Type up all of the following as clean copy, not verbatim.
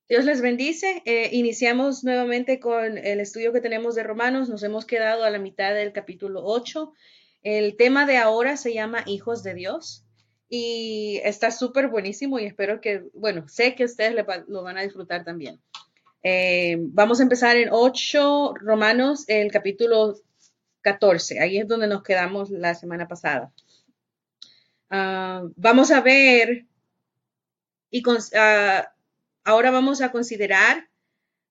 Dios les bendice. Iniciamos nuevamente con el estudio que tenemos de Romanos. Nos hemos quedado a la mitad del capítulo 8. El tema de ahora se llama Hijos de Dios y está súper buenísimo y espero que, bueno, sé que ustedes lo van a disfrutar también. Vamos a empezar en 8 Romanos, el capítulo 14. Ahí es donde nos quedamos la semana pasada. Vamos a ver y ahora vamos a considerar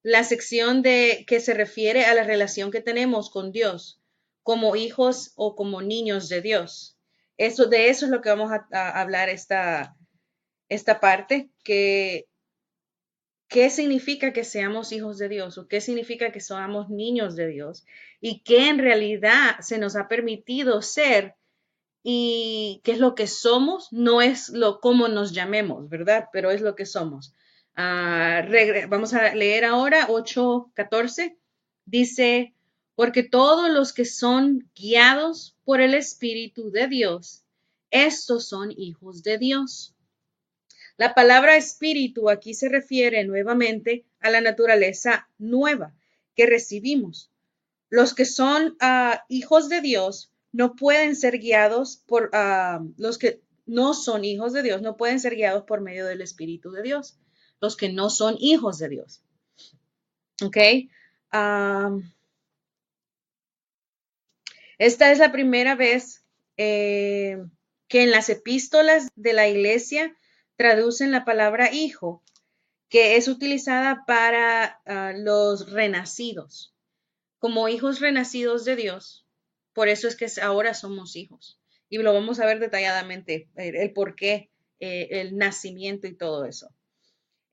la sección de que se refiere a la relación que tenemos con Dios como hijos o como niños de Dios. De eso es lo que vamos a hablar esta parte, que qué significa que seamos hijos de Dios o qué significa que somos niños de Dios y qué en realidad se nos ha permitido ser y qué es lo que somos, no es lo cómo nos llamemos, ¿verdad? Pero es lo que somos. Vamos a leer ahora 8:14. Dice, porque todos los que son guiados por el Espíritu de Dios, estos son hijos de Dios. La palabra espíritu aquí se refiere nuevamente a la naturaleza nueva que recibimos. Los que son hijos de Dios no pueden ser guiados por los que no son hijos de Dios, no pueden ser guiados por medio del Espíritu de Dios. Los que no son hijos de Dios. ¿Ok? Um, Esta es la primera vez que en las epístolas de la iglesia traducen la palabra hijo, que es utilizada para los renacidos, como hijos renacidos de Dios. Por eso es que ahora somos hijos. Y lo vamos a ver detalladamente, el por qué, el nacimiento y todo eso.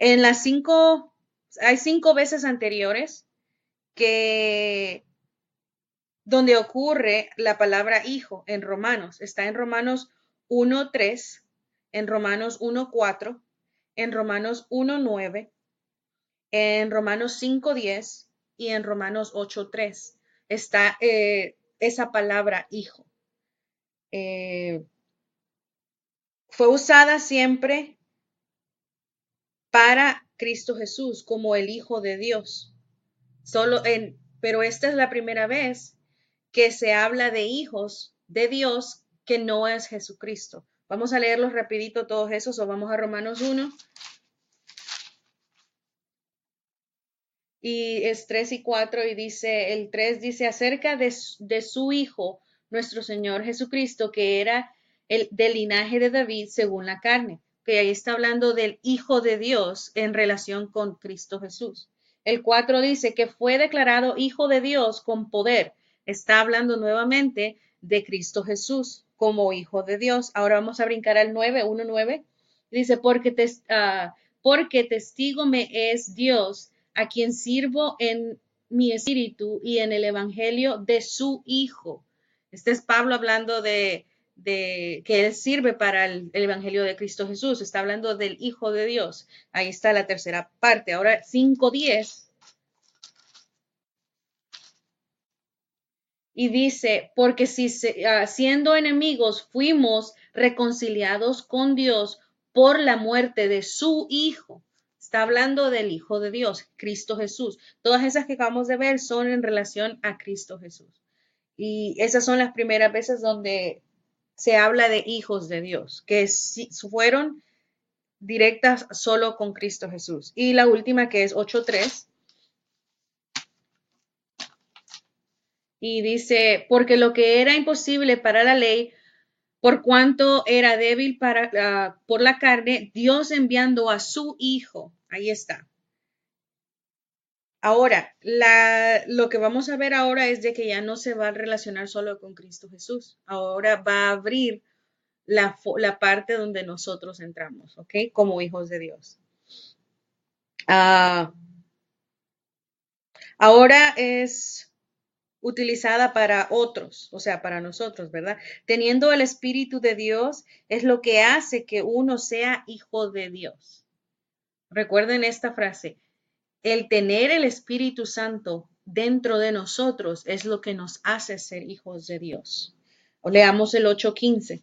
En hay 5 veces anteriores que donde ocurre la palabra hijo en Romanos. Está en Romanos 1:3, en Romanos 1:4, en Romanos 1:9, en Romanos 5:10 y en Romanos 8:3. Está esa palabra hijo. Fue usada siempre para Cristo Jesús como el Hijo de Dios. Pero esta es la primera vez que se habla de hijos de Dios que no es Jesucristo. Vamos a leerlos rapidito todos esos o vamos a Romanos 1 y es 3 y 4 y dice, el 3 dice acerca de su Hijo, nuestro Señor Jesucristo, que era del linaje de David según la carne, que ahí está hablando del Hijo de Dios en relación con Cristo Jesús. El 4 dice que fue declarado Hijo de Dios con poder. Está hablando nuevamente de Cristo Jesús como Hijo de Dios. Ahora vamos a brincar al 9, 1:9. Dice, porque testigo me es Dios a quien sirvo en mi espíritu y en el evangelio de su Hijo. Este es Pablo hablando de que él sirve para el evangelio de Cristo Jesús. Está hablando del Hijo de Dios. Ahí está la tercera parte. Ahora 5:10. Y dice, porque si siendo enemigos fuimos reconciliados con Dios por la muerte de su Hijo. Está hablando del Hijo de Dios, Cristo Jesús. Todas esas que acabamos de ver son en relación a Cristo Jesús. Y esas son las primeras veces donde se habla de hijos de Dios, que fueron directas solo con Cristo Jesús. Y la última que es 8:3. Y dice, porque lo que era imposible para la ley, por cuanto era débil por la carne, Dios enviando a su Hijo. Ahí está. Ahora, lo que vamos a ver ahora es de que ya no se va a relacionar solo con Cristo Jesús. Ahora va a abrir la parte donde nosotros entramos, ¿ok? Como hijos de Dios. Ah, ahora es utilizada para otros, o sea, para nosotros, ¿verdad? Teniendo el Espíritu de Dios es lo que hace que uno sea hijo de Dios. Recuerden esta frase, el tener el Espíritu Santo dentro de nosotros es lo que nos hace ser hijos de Dios. O leamos el 8:15.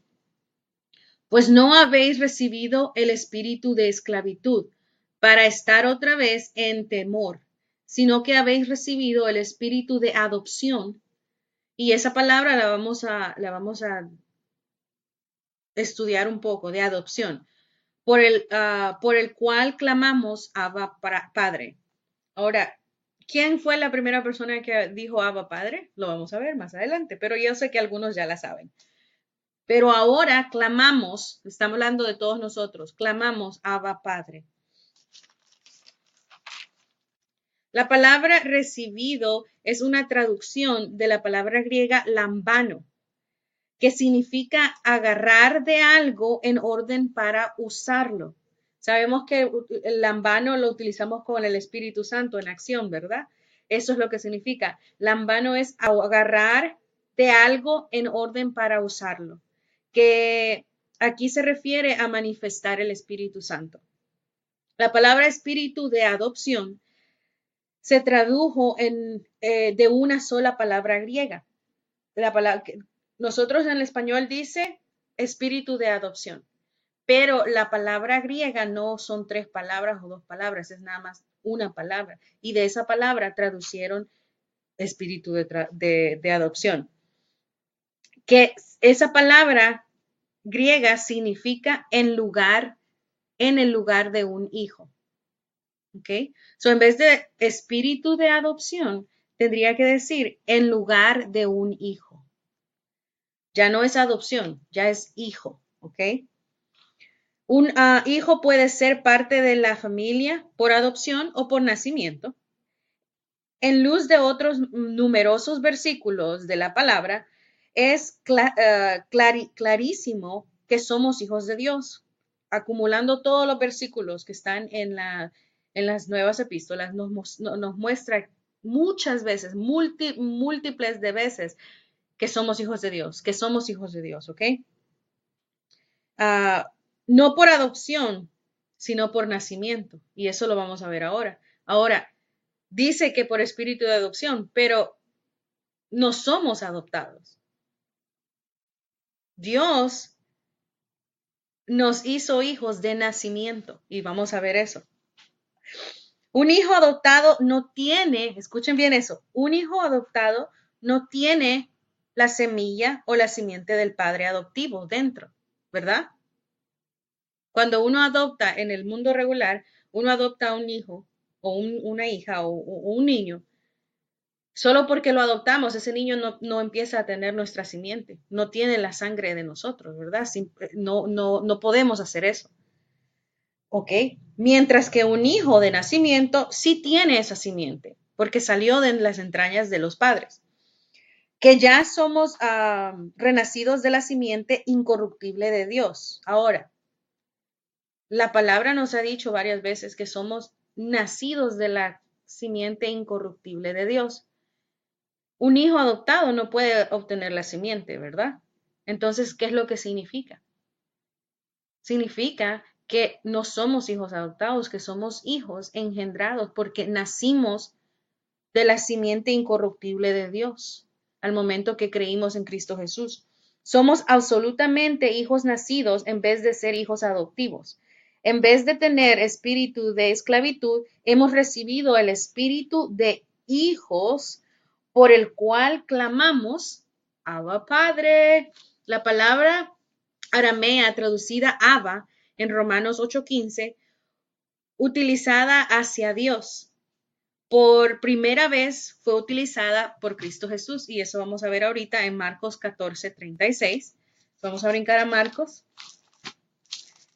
Pues no habéis recibido el espíritu de esclavitud para estar otra vez en temor, sino que habéis recibido el espíritu de adopción. Y esa palabra la vamos a estudiar un poco, de adopción, por el cual clamamos Abba Padre. Ahora, ¿quién fue la primera persona que dijo Abba Padre? Lo vamos a ver más adelante, pero yo sé que algunos ya la saben. Pero ahora clamamos, estamos hablando de todos nosotros, clamamos Abba Padre. La palabra recibido es una traducción de la palabra griega lambano, que significa agarrar de algo en orden para usarlo. Sabemos que el lambano lo utilizamos con el Espíritu Santo en acción, ¿verdad? Eso es lo que significa. Lambano es agarrar de algo en orden para usarlo, que aquí se refiere a manifestar el Espíritu Santo. La palabra espíritu de adopción se tradujo de una sola palabra griega. La palabra, nosotros en el español dice espíritu de adopción, pero la palabra griega no son 3 palabras o 2 palabras, es nada más una palabra. Y de esa palabra traducieron espíritu de adopción. Que esa palabra griega significa en el lugar de un hijo. ¿Ok? So, en vez de espíritu de adopción, tendría que decir en lugar de un hijo. Ya no es adopción, ya es hijo. ¿Ok? Un hijo puede ser parte de la familia por adopción o por nacimiento. En luz de otros numerosos versículos de la palabra, es clarísimo que somos hijos de Dios. Acumulando todos los versículos que están en las nuevas epístolas, nos muestra muchas veces, múltiples de veces, que somos hijos de Dios, ¿ok? No por adopción, sino por nacimiento. Y eso lo vamos a ver ahora. Ahora, dice que por espíritu de adopción, pero no somos adoptados. Dios nos hizo hijos de nacimiento y vamos a ver eso. Un hijo adoptado no tiene, escuchen bien eso, un hijo adoptado no tiene la semilla o la simiente del padre adoptivo dentro, ¿verdad? Cuando uno adopta en el mundo regular, uno adopta a un hijo o una hija o un niño. Solo porque lo adoptamos, ese niño no empieza a tener nuestra simiente, no tiene la sangre de nosotros, ¿verdad? No podemos hacer eso. ¿Ok? Mientras que un hijo de nacimiento sí tiene esa simiente, porque salió de las entrañas de los padres. Que ya somos renacidos de la simiente incorruptible de Dios. Ahora, la palabra nos ha dicho varias veces que somos nacidos de la simiente incorruptible de Dios. Un hijo adoptado no puede obtener la simiente, ¿verdad? Entonces, ¿qué es lo que significa? Significa que no somos hijos adoptados, que somos hijos engendrados porque nacimos de la simiente incorruptible de Dios al momento que creímos en Cristo Jesús. Somos absolutamente hijos nacidos en vez de ser hijos adoptivos. En vez de tener espíritu de esclavitud, hemos recibido el espíritu de hijos por el cual clamamos, Abba Padre. La palabra aramea traducida Abba en Romanos 8:15, utilizada hacia Dios. Por primera vez fue utilizada por Cristo Jesús y eso vamos a ver ahorita en Marcos 14:36. Vamos a brincar a Marcos.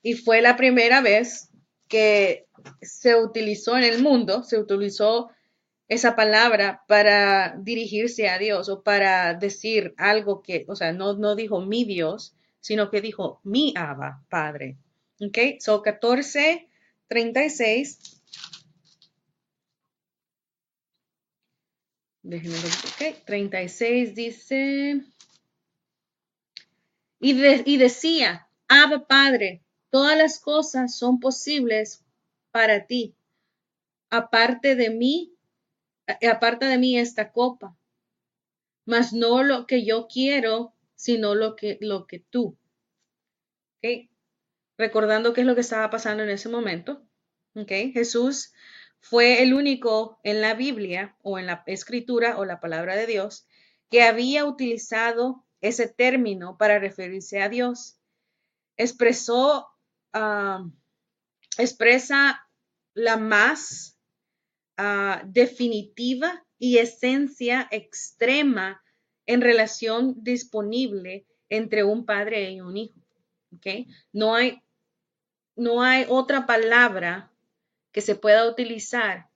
Y fue la primera vez que se utilizó en el mundo, se utilizó esa palabra para dirigirse a Dios o para decir algo que, o sea, no dijo mi Dios, sino que dijo mi Abba, Padre. ¿Ok? So 14:36. Déjenme ver, ok. 36 dice, y decía, Abba Padre, todas las cosas son posibles para ti. Aparte de mí esta copa, mas no lo que yo quiero, sino lo que tú. ¿Okay? Recordando qué es lo que estaba pasando en ese momento. ¿ok? Jesús fue el único en la Biblia o en la Escritura o la palabra de Dios que había utilizado ese término para referirse a Dios. Expresó, ah, expresa la más definitiva y esencia extrema en relación disponible entre un padre y un hijo. ¿Okay? No hay otra palabra que se pueda utilizar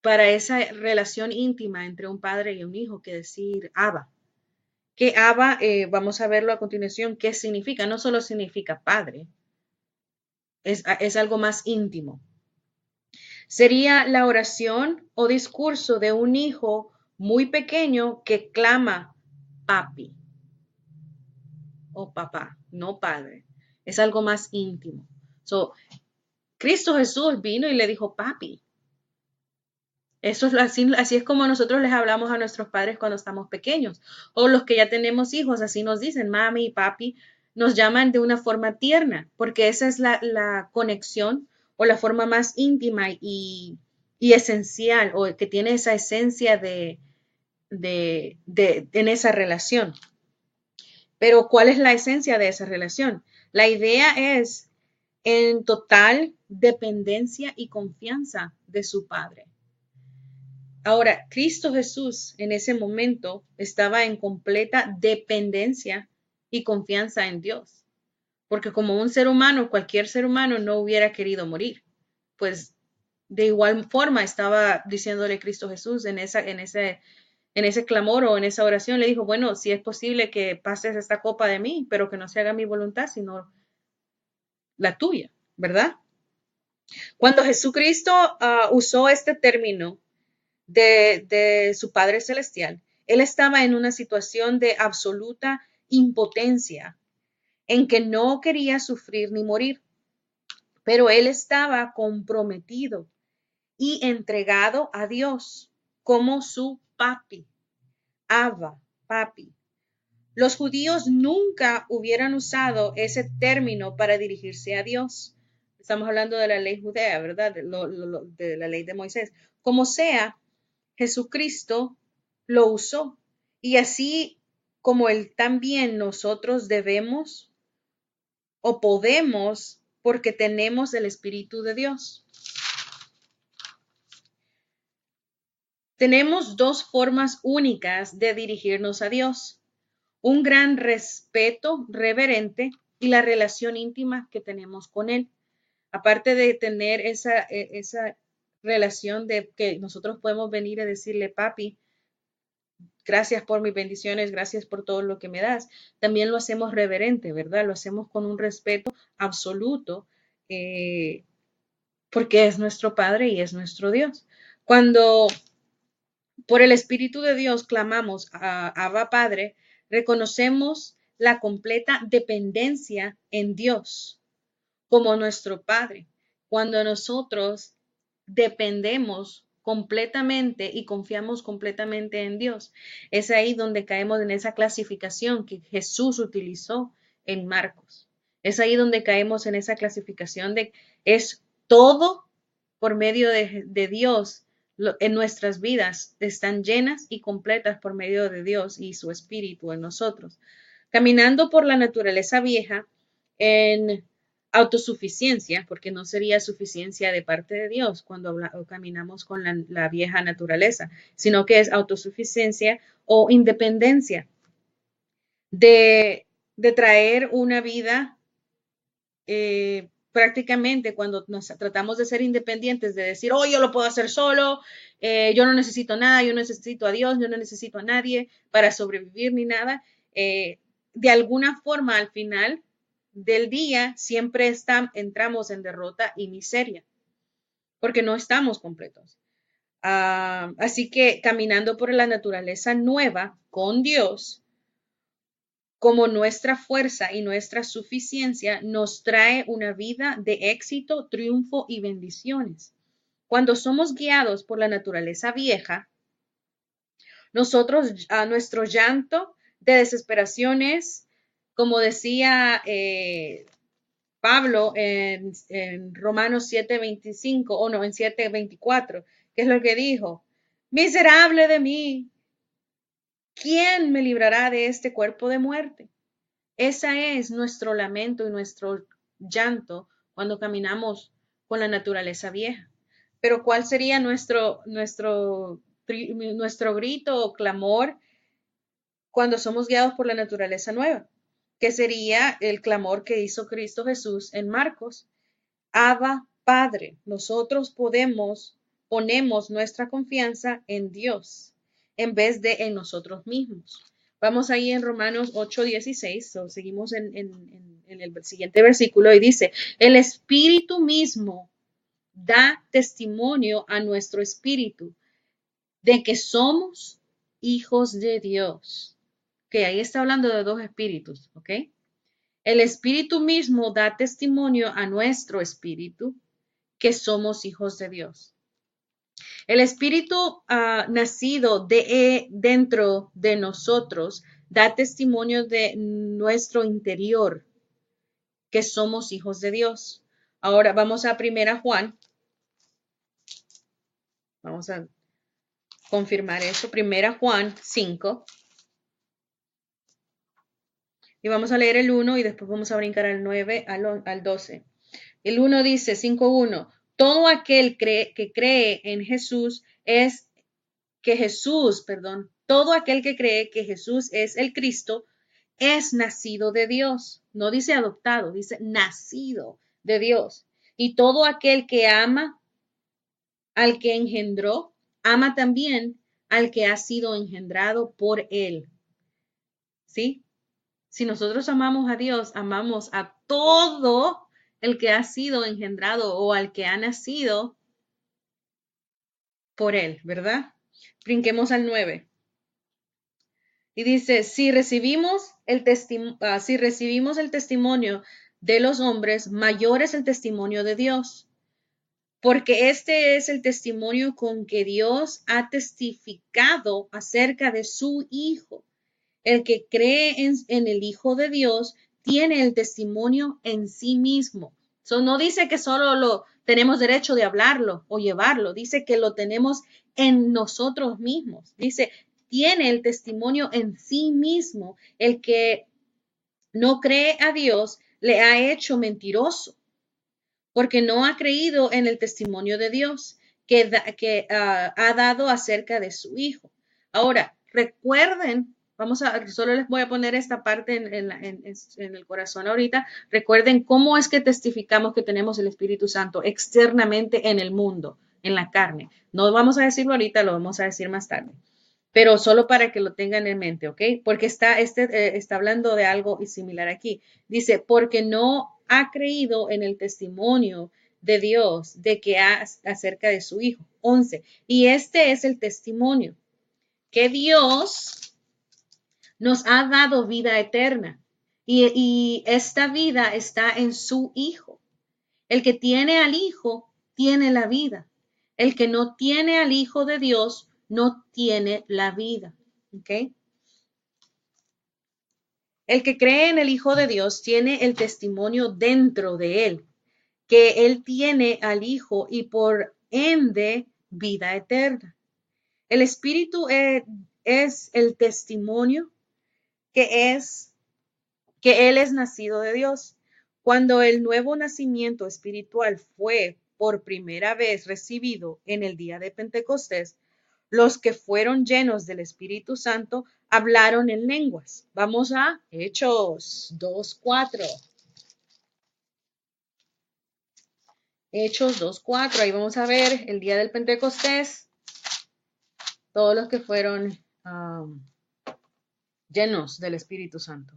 para esa relación íntima entre un padre y un hijo que decir Abba. Que Abba, vamos a verlo a continuación, qué significa. No solo significa padre, es algo más íntimo. Sería la oración o discurso de un hijo muy pequeño que clama papi o papá, no padre. Es algo más íntimo. So, Cristo Jesús vino y le dijo papi. Eso es así es como nosotros les hablamos a nuestros padres cuando estamos pequeños. O los que ya tenemos hijos, así nos dicen, mami y papi, nos llaman de una forma tierna, porque esa es la conexión o la forma más íntima y esencial, o que tiene esa esencia en esa relación. Pero ¿cuál es la esencia de esa relación? La idea es en total dependencia y confianza de su padre. Ahora, Cristo Jesús en ese momento estaba en completa dependencia y confianza en Dios, porque como un ser humano, cualquier ser humano no hubiera querido morir, pues de igual forma estaba diciéndole Cristo Jesús en ese clamor o en esa oración, le dijo, bueno, si es posible que pases esta copa de mí, pero que no se haga mi voluntad, sino la tuya, ¿verdad? Cuando Jesucristo usó este término, de su Padre Celestial, él estaba en una situación de absoluta impotencia, en que no quería sufrir ni morir, pero él estaba comprometido y entregado a Dios como su papi, Abba, papi. Los judíos nunca hubieran usado ese término para dirigirse a Dios. Estamos hablando de la ley judea, ¿verdad? De la ley de Moisés. Como sea, Jesucristo lo usó. Y así como Él también nosotros debemos o podemos porque tenemos el Espíritu de Dios. Tenemos dos formas únicas de dirigirnos a Dios. Un gran respeto reverente y la relación íntima que tenemos con Él. Aparte de tener esa relación de que nosotros podemos venir a decirle, papi, gracias por mis bendiciones, gracias por todo lo que me das. También lo hacemos reverente, ¿verdad? Lo hacemos con un respeto absoluto, eh, porque es nuestro Padre y es nuestro Dios. Cuando por el Espíritu de Dios clamamos a Abba Padre, reconocemos la completa dependencia en Dios como nuestro Padre. Cuando nosotros dependemos completamente y confiamos completamente en Dios, es ahí donde caemos en esa clasificación que Jesús utilizó en Marcos. Es ahí donde caemos en esa clasificación de es todo por medio de Dios. En nuestras vidas están llenas y completas por medio de Dios y su Espíritu en nosotros. Caminando por la naturaleza vieja en autosuficiencia, porque no sería suficiencia de parte de Dios cuando caminamos con la vieja naturaleza, sino que es autosuficiencia o independencia de traer una vida prácticamente cuando nos tratamos de ser independientes, de decir, oh, yo lo puedo hacer solo, yo no necesito nada, yo no necesito a Dios, yo no necesito a nadie para sobrevivir ni nada, de alguna forma al final del día siempre entramos en derrota y miseria, porque no estamos completos. Así que caminando por la naturaleza nueva con Dios, como nuestra fuerza y nuestra suficiencia nos trae una vida de éxito, triunfo y bendiciones. Cuando somos guiados por la naturaleza vieja, nosotros, a nuestro llanto de desesperaciones, como decía Pablo en Romanos 7:25, o no, en 7:24, ¿qué es lo que dijo? Miserable de mí, ¿quién me librará de este cuerpo de muerte? Ese es nuestro lamento y nuestro llanto cuando caminamos con la naturaleza vieja. Pero ¿cuál sería nuestro grito o clamor cuando somos guiados por la naturaleza nueva? Que sería el clamor que hizo Cristo Jesús en Marcos. Abba, Padre. Nosotros ponemos nuestra confianza en Dios en vez de en nosotros mismos. Vamos ahí en Romanos 8:16, seguimos en el siguiente versículo y dice, el Espíritu mismo da testimonio a nuestro espíritu de que somos hijos de Dios. Que ahí está hablando de dos espíritus, ¿ok? El Espíritu mismo da testimonio a nuestro espíritu que somos hijos de Dios. El Espíritu nacido dentro de nosotros da testimonio de nuestro interior que somos hijos de Dios. Ahora vamos a 1 Juan. Vamos a confirmar eso. 1 Juan 5. Y vamos a leer el 1 y después vamos a brincar al 9 al 12. El 1 dice, 5:1, todo aquel que cree en Jesús todo aquel que cree que Jesús es el Cristo, es nacido de Dios. No dice adoptado, dice nacido de Dios. Y todo aquel que ama al que engendró, ama también al que ha sido engendrado por él. ¿Sí? Si nosotros amamos a Dios, amamos a todo el que ha sido engendrado o al que ha nacido por él, ¿verdad? Brinquemos al 9. Y dice, si recibimos el testimonio de los hombres, mayor es el testimonio de Dios. Porque este es el testimonio con que Dios ha testificado acerca de su Hijo. El que cree en el Hijo de Dios tiene el testimonio en sí mismo. No dice que solo tenemos derecho de hablarlo o llevarlo, dice que lo tenemos en nosotros mismos. Dice, tiene el testimonio en sí mismo. El que no cree a Dios le ha hecho mentiroso, porque no ha creído en el testimonio de Dios que ha dado acerca de su Hijo. Ahora, recuerden, solo les voy a poner esta parte en el corazón ahorita. Recuerden cómo es que testificamos que tenemos el Espíritu Santo externamente en el mundo, en la carne. No vamos a decirlo ahorita, lo vamos a decir más tarde. Pero solo para que lo tengan en mente, ¿ok? Porque está hablando de algo similar aquí. Dice, porque no ha creído en el testimonio de Dios de que acerca de su Hijo. 11. Y este es el testimonio, que Dios nos ha dado vida eterna. Y esta vida está en su Hijo. El que tiene al Hijo tiene la vida. El que no tiene al Hijo de Dios no tiene la vida. ¿Ok? El que cree en el Hijo de Dios tiene el testimonio dentro de él, que él tiene al Hijo y por ende vida eterna. El Espíritu es el testimonio que él es nacido de Dios. Cuando el nuevo nacimiento espiritual fue por primera vez recibido en el día de Pentecostés, los que fueron llenos del Espíritu Santo hablaron en lenguas. Vamos a Hechos 2:4. Hechos 2:4. Ahí vamos a ver el día del Pentecostés. Todos los que fueron llenos del Espíritu Santo.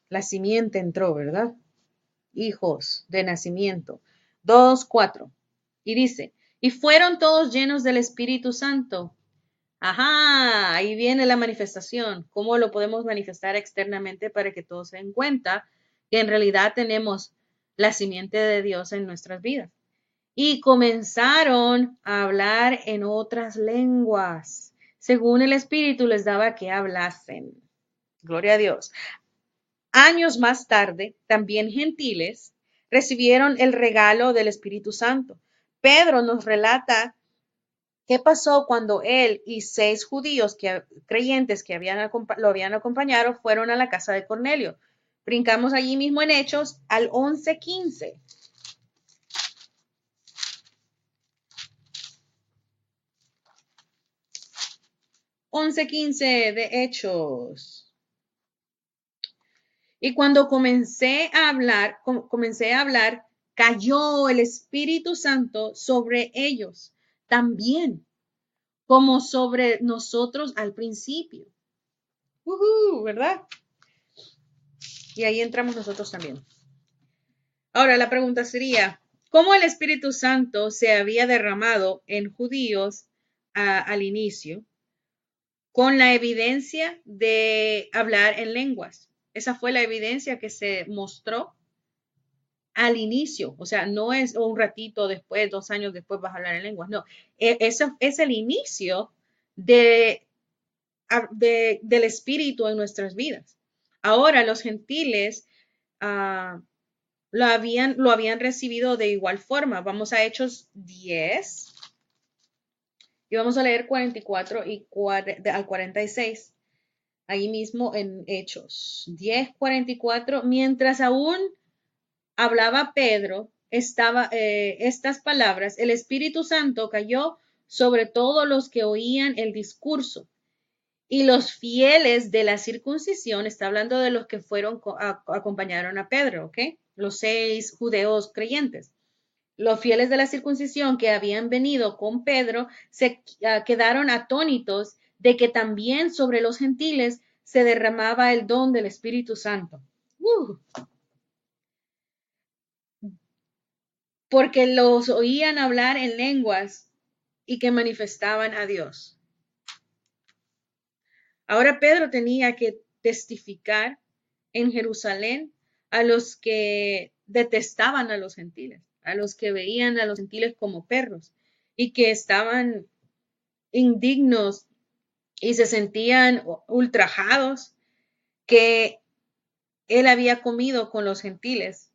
La simiente entró, ¿verdad? Hijos de nacimiento. 2:4. Y dice, y fueron todos llenos del Espíritu Santo. Ajá, ahí viene la manifestación. ¿Cómo lo podemos manifestar externamente para que todos se den cuenta que en realidad tenemos la simiente de Dios en nuestras vidas? Y comenzaron a hablar en otras lenguas, según el Espíritu les daba que hablasen. Gloria a Dios. Años más tarde, también gentiles recibieron el regalo del Espíritu Santo. Pedro nos relata qué pasó cuando él y 6 judíos creyentes que lo habían acompañado fueron a la casa de Cornelio. Brincamos allí mismo en Hechos al 11:15. 11:15 de Hechos. Y cuando comencé a hablar, cayó el Espíritu Santo sobre ellos también, como sobre nosotros al principio. ¿Verdad? Y ahí entramos nosotros también. Ahora la pregunta sería, ¿cómo el Espíritu Santo se había derramado en judíos al inicio con la evidencia de hablar en lenguas? Esa fue la evidencia que se mostró al inicio, o sea, no es un ratito después, 2 años después vas a hablar en lenguas, no, eso es el inicio del Espíritu en nuestras vidas. Ahora los gentiles lo habían recibido de igual forma. Vamos a Hechos 10 y vamos a leer 44 al 46. Ahí mismo en Hechos 10:44, mientras aún hablaba Pedro estas palabras, el Espíritu Santo cayó sobre todos los que oían el discurso. Y los fieles de la circuncisión, está hablando de los que acompañaron a Pedro, ¿ok? Los 6 judeos creyentes. Los fieles de la circuncisión que habían venido con Pedro se quedaron atónitos de que también sobre los gentiles se derramaba el don del Espíritu Santo. Porque los oían hablar en lenguas y que manifestaban a Dios. Ahora Pedro tenía que testificar en Jerusalén a los que detestaban a los gentiles, a los que veían a los gentiles como perros y que estaban indignos y se sentían ultrajados que él había comido con los gentiles.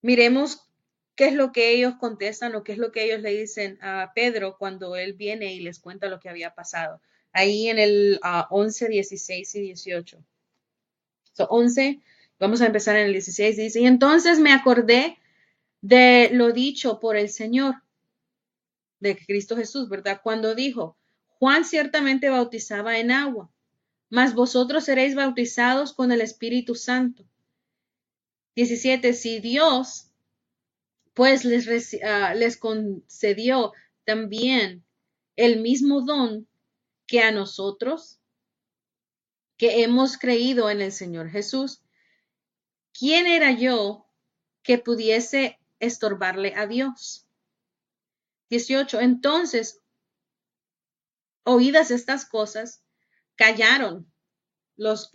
Miremos qué es lo que ellos contestan o qué es lo que ellos le dicen a Pedro cuando él viene y les cuenta lo que había pasado. Ahí en el 11, 16 y 18. 11, vamos a empezar en el 16, dice, y entonces me acordé de lo dicho por el Señor, de Cristo Jesús, ¿verdad? Cuando dijo, Juan ciertamente bautizaba en agua, mas vosotros seréis bautizados con el Espíritu Santo. 17, si Dios pues les concedió también el mismo don que a nosotros, que hemos creído en el Señor Jesús. ¿Quién era yo que pudiese estorbarle a Dios? 18. Entonces, oídas estas cosas, callaron los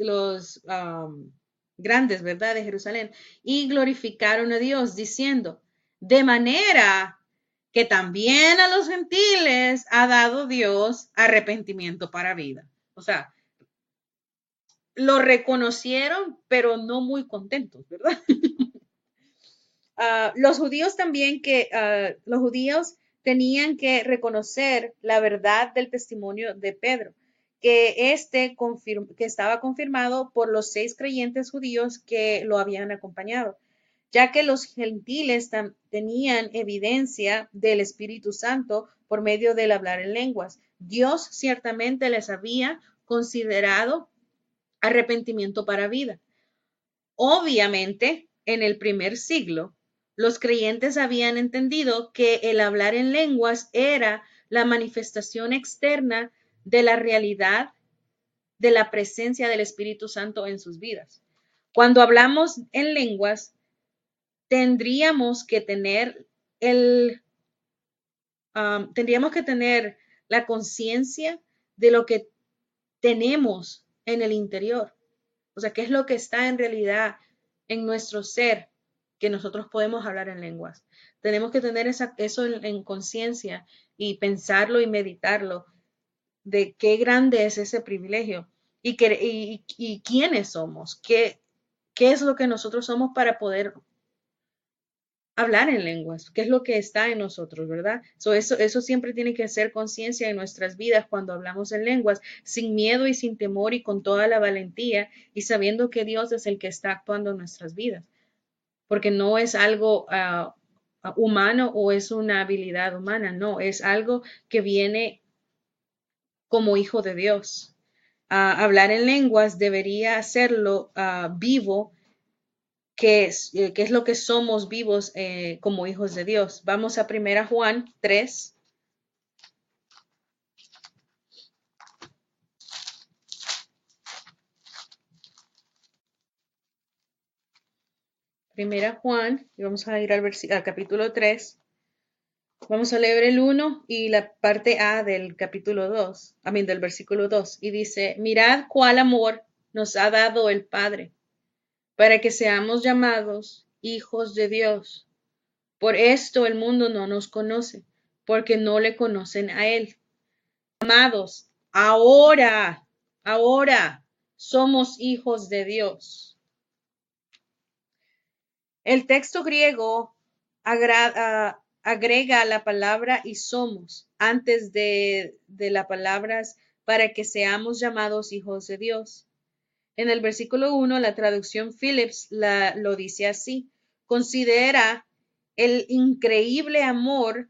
grandes, ¿verdad?, de Jerusalén, y glorificaron a Dios, diciendo, de manera que también a los gentiles ha dado Dios arrepentimiento para vida. O sea, lo reconocieron, pero no muy contentos, ¿verdad? Los judíos también los judíos tenían que reconocer la verdad del testimonio de Pedro, que que estaba confirmado por los 6 creyentes judíos que lo habían acompañado, ya que los gentiles tenían evidencia del Espíritu Santo por medio del hablar en lenguas. Dios ciertamente les había considerado arrepentimiento para vida. Obviamente, en el primer siglo, los creyentes habían entendido que el hablar en lenguas era la manifestación externa de la realidad de la presencia del Espíritu Santo en sus vidas. Cuando hablamos en lenguas, tendríamos que tener la conciencia de lo que tenemos en el interior. O sea, qué es lo que está en realidad en nuestro ser que nosotros podemos hablar en lenguas. Tenemos que tener eso en conciencia y pensarlo y meditarlo de qué grande es ese privilegio y quiénes somos, qué es lo que nosotros somos para poder hablar en lenguas, que es lo que está en nosotros, ¿verdad? Eso siempre tiene que ser conciencia en nuestras vidas cuando hablamos en lenguas, sin miedo y sin temor y con toda la valentía y sabiendo que Dios es el que está actuando en nuestras vidas, porque no es algo humano o es una habilidad humana, no, es algo que viene como hijo de Dios. Hablar en lenguas debería hacerlo vivo, que es lo que somos vivos como hijos de Dios. Vamos a 1 Juan 3. Primera Juan, y vamos a ir al capítulo 3. Vamos a leer el 1 y la parte A del capítulo 2, del versículo 2. Y dice, mirad cuál amor nos ha dado el Padre, para que seamos llamados hijos de Dios. Por esto el mundo no nos conoce, porque no le conocen a Él. Amados, ahora somos hijos de Dios. El texto griego agrega la palabra y somos antes de las palabras para que seamos llamados hijos de Dios. En el versículo 1, la traducción Phillips lo dice así: considera el increíble amor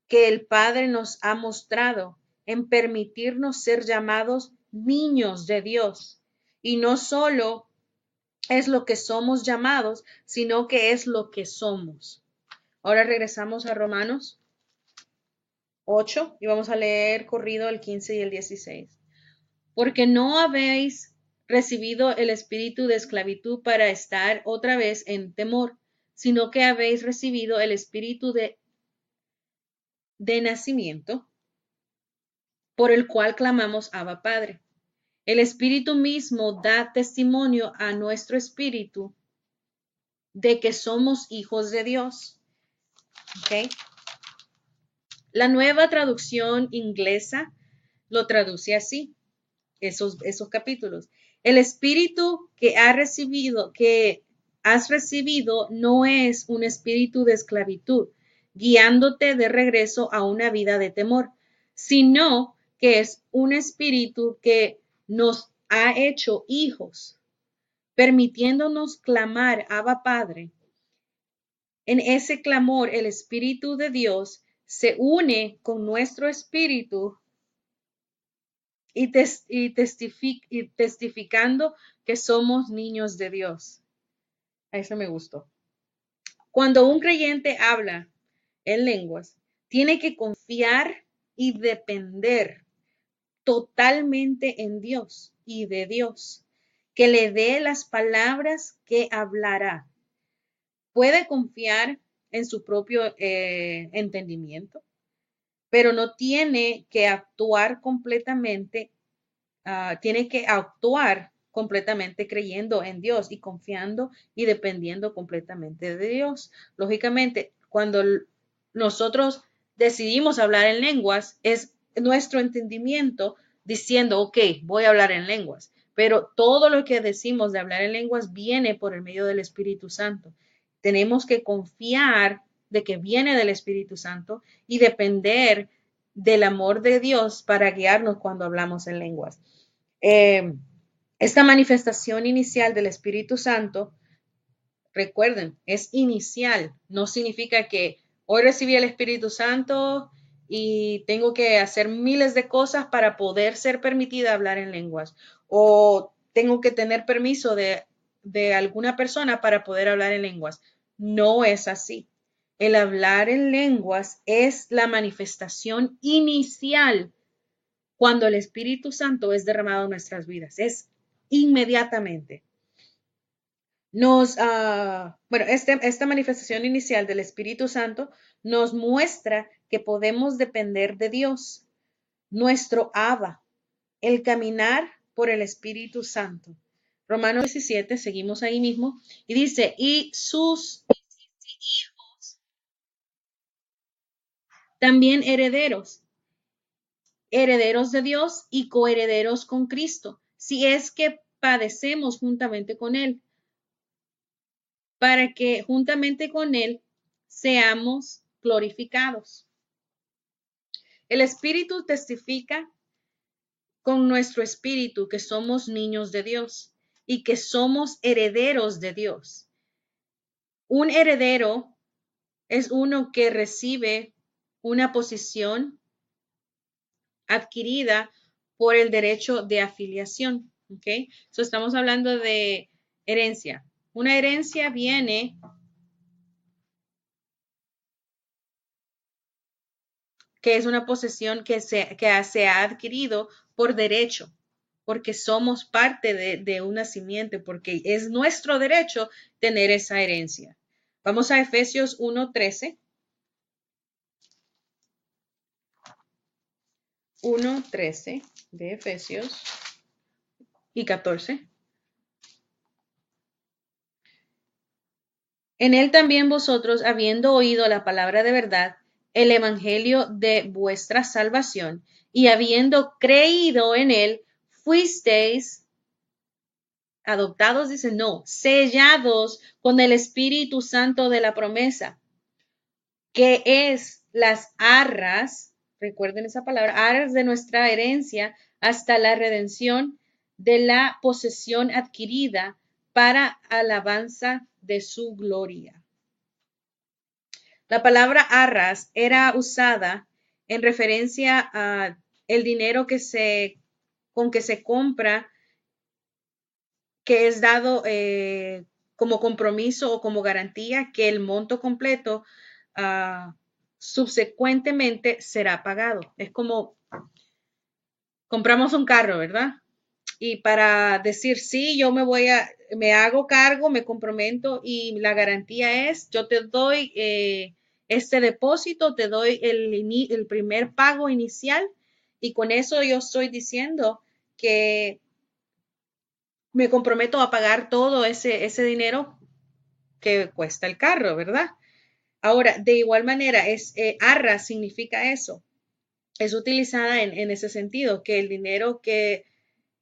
que el Padre nos ha mostrado en permitirnos ser llamados niños de Dios. Y no solo es lo que somos llamados, sino que es lo que somos. Ahora regresamos a Romanos 8 y vamos a leer corrido el 15 y el 16. Porque no habéis recibido el espíritu de esclavitud para estar otra vez en temor, sino que habéis recibido el espíritu de nacimiento, por el cual clamamos Abba Padre. El Espíritu mismo da testimonio a nuestro espíritu de que somos hijos de Dios. ¿Okay? La nueva traducción inglesa lo traduce así, esos capítulos. El espíritu que has recibido no es un espíritu de esclavitud, guiándote de regreso a una vida de temor, sino que es un espíritu que nos ha hecho hijos, permitiéndonos clamar Abba Padre. En ese clamor, el Espíritu de Dios se une con nuestro espíritu y testificando que somos niños de Dios. A eso me gustó. Cuando un creyente habla en lenguas, tiene que confiar y depender totalmente en Dios y de Dios, que le dé las palabras que hablará. Puede confiar en su propio entendimiento, pero no tiene que actuar completamente, tiene que actuar completamente creyendo en Dios y confiando y dependiendo completamente de Dios. Lógicamente, cuando nosotros decidimos hablar en lenguas, es nuestro entendimiento diciendo, ok, voy a hablar en lenguas, pero todo lo que decimos de hablar en lenguas viene por el medio del Espíritu Santo. Tenemos que confiar de que viene del Espíritu Santo y depender del amor de Dios para guiarnos cuando hablamos en lenguas. Esta manifestación inicial del Espíritu Santo, recuerden, es inicial, no significa que hoy recibí el Espíritu Santo y tengo que hacer miles de cosas para poder ser permitida hablar en lenguas, o tengo que tener permiso de alguna persona para poder hablar en lenguas. No es así. El hablar en lenguas es la manifestación inicial cuando el Espíritu Santo es derramado en nuestras vidas. Es inmediatamente. Esta manifestación inicial del Espíritu Santo nos muestra que podemos depender de Dios, nuestro Abba, el caminar por el Espíritu Santo. Romanos 17, seguimos ahí mismo, y dice, y sus hijos también herederos de Dios y coherederos con Cristo, si es que padecemos juntamente con Él, para que juntamente con Él seamos glorificados. El Espíritu testifica con nuestro espíritu que somos niños de Dios y que somos herederos de Dios. Un heredero es uno que recibe una posición adquirida por el derecho de afiliación. ¿Ok? So, estamos hablando de herencia. Una herencia viene que es una posesión que se ha adquirido por derecho, porque somos parte de una simiente, porque es nuestro derecho tener esa herencia. Vamos a Efesios 1:13. 1:13 de Efesios y 14. En él también vosotros, habiendo oído la palabra de verdad, el evangelio de vuestra salvación, y habiendo creído en él, fuisteis adoptados, dice, no, sellados con el Espíritu Santo de la promesa, que es las arras, recuerden esa palabra, arras de nuestra herencia hasta la redención de la posesión adquirida para alabanza de su gloria. La palabra arras era usada en referencia a el dinero con que se compra, que es dado como compromiso o como garantía que el monto completo subsecuentemente será pagado. Es como compramos un carro, ¿verdad? Y para decir, sí, yo me hago cargo, me comprometo y la garantía es, yo te doy este depósito, te doy el primer pago inicial y con eso yo estoy diciendo que me comprometo a pagar todo ese dinero que cuesta el carro, ¿verdad? Ahora, de igual manera, arra significa eso. Es utilizada en ese sentido, que el dinero que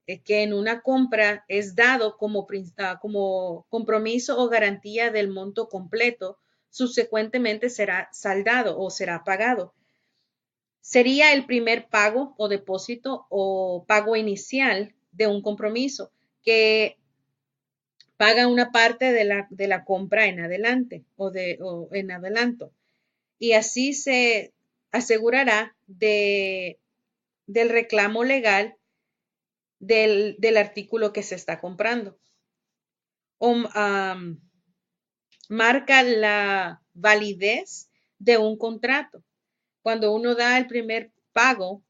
en una compra es dado como compromiso o garantía del monto completo, subsecuentemente será saldado o será pagado. Sería el primer pago o depósito o pago inicial de un compromiso que paga una parte de la compra en adelante o en adelanto. Y así se asegurará del reclamo legal del artículo que se está comprando. Marca la validez de un contrato. Cuando uno da el primer pago,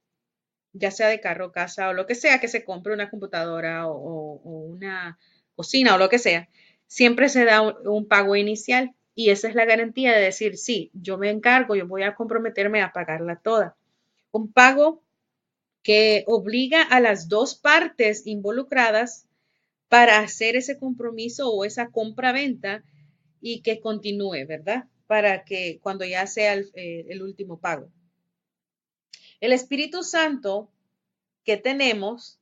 ya sea de carro, casa o lo que sea, que se compre una computadora o una cocina o lo que sea, siempre se da un pago inicial y esa es la garantía de decir, sí, yo me encargo, yo voy a comprometerme a pagarla toda. Un pago que obliga a las dos partes involucradas para hacer ese compromiso o esa compra-venta y que continúe, ¿verdad? Para que cuando ya sea el último pago. El Espíritu Santo que tenemos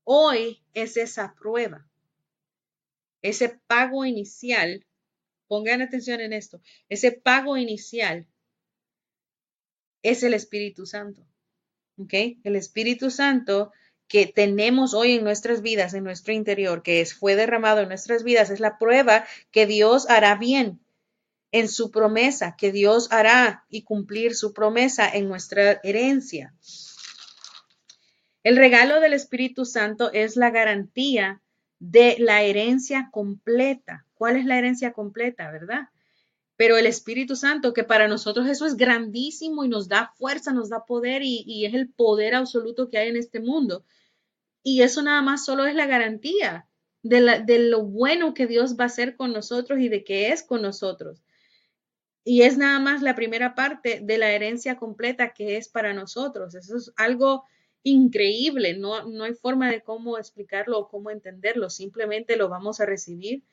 hoy es esa prueba, ese pago inicial. Pongan atención en esto. Ese pago inicial es el Espíritu Santo. ¿Ok? El Espíritu Santo que tenemos hoy en nuestras vidas, en nuestro interior, fue derramado en nuestras vidas, es la prueba que Dios hará bien en su promesa, que Dios hará y cumplir su promesa en nuestra herencia. El regalo del Espíritu Santo es la garantía de la herencia completa. ¿Cuál es la herencia completa, verdad? Pero el Espíritu Santo, que para nosotros eso es grandísimo y nos da fuerza, nos da poder y es el poder absoluto que hay en este mundo. Y eso nada más solo es la garantía de lo bueno que Dios va a hacer con nosotros y de que es con nosotros. Y es nada más la primera parte de la herencia completa que es para nosotros. Eso es algo increíble. No hay forma de cómo explicarlo o cómo entenderlo. Simplemente lo vamos a recibir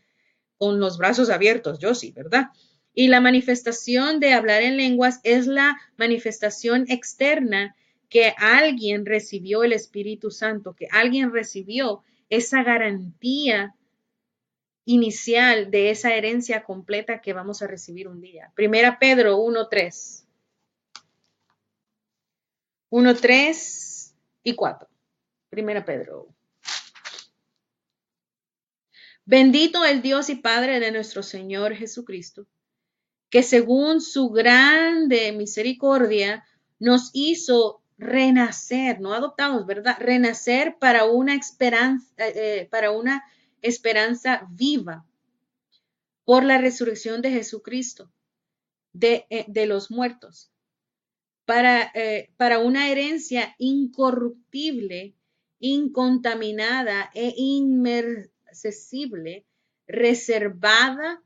con los brazos abiertos. Yo sí, ¿verdad? Y la manifestación de hablar en lenguas es la manifestación externa que alguien recibió el Espíritu Santo, que alguien recibió esa garantía inicial de esa herencia completa que vamos a recibir un día. Primera Pedro 1:3. 1:3 y 4. Primera Pedro. Bendito el Dios y Padre de nuestro Señor Jesucristo, que según su grande misericordia nos hizo renacer, no adoptados, ¿verdad? Renacer para una esperanza viva por la resurrección de Jesucristo de los muertos, para una herencia incorruptible, incontaminada e inmercesible, reservada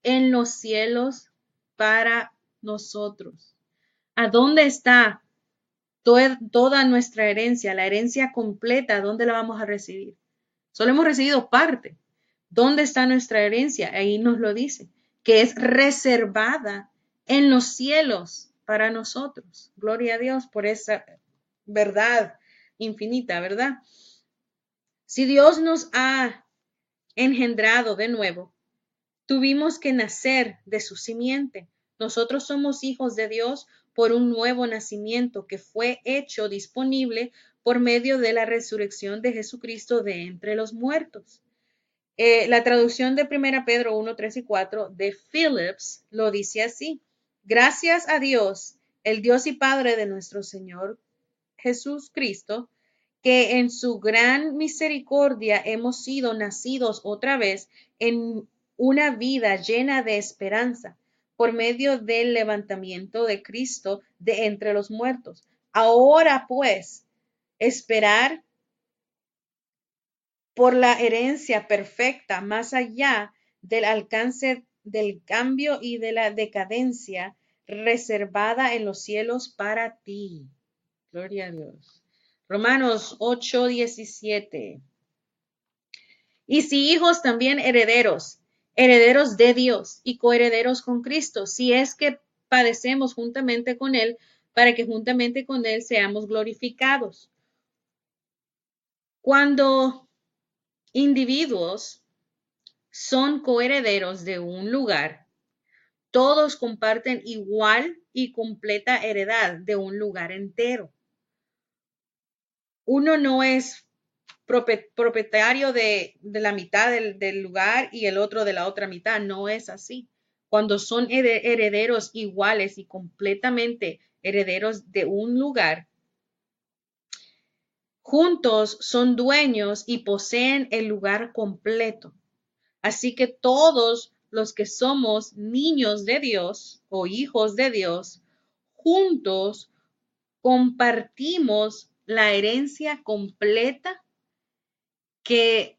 en los cielos para nosotros. ¿A dónde está toda nuestra herencia? La herencia completa, ¿dónde la vamos a recibir? Solo hemos recibido parte. ¿Dónde está nuestra herencia? Ahí nos lo dice, que es reservada en los cielos para nosotros. Gloria a Dios por esa verdad infinita, ¿verdad? Si Dios nos ha engendrado de nuevo, tuvimos que nacer de su simiente. Nosotros somos hijos de Dios por un nuevo nacimiento que fue hecho disponible por medio de la resurrección de Jesucristo de entre los muertos. La traducción de 1 Pedro 1, 3 y 4 de Phillips lo dice así: gracias a Dios, el Dios y Padre de nuestro Señor Jesucristo, que en su gran misericordia hemos sido nacidos otra vez en una vida llena de esperanza por medio del levantamiento de Cristo de entre los muertos. Ahora pues, esperar por la herencia perfecta más allá del alcance del cambio y de la decadencia reservada en los cielos para ti. Gloria a Dios. Romanos 8:17. Y si hijos, también herederos, herederos de Dios y coherederos con Cristo, si es que padecemos juntamente con Él, para que juntamente con Él seamos glorificados. Cuando individuos son coherederos de un lugar, todos comparten igual y completa heredad de un lugar entero. Uno no es propietario de la mitad del lugar y el otro de la otra mitad, no es así. Cuando son herederos iguales y completamente herederos de un lugar, juntos son dueños y poseen el lugar completo. Así que todos los que somos niños de Dios o hijos de Dios, juntos compartimos la herencia completa que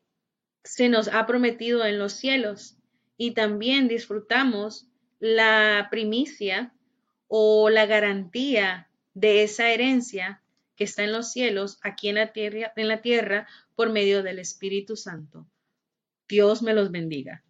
se nos ha prometido en los cielos y también disfrutamos la primicia o la garantía de esa herencia que está en los cielos, aquí en la tierra por medio del Espíritu Santo. Dios me los bendiga.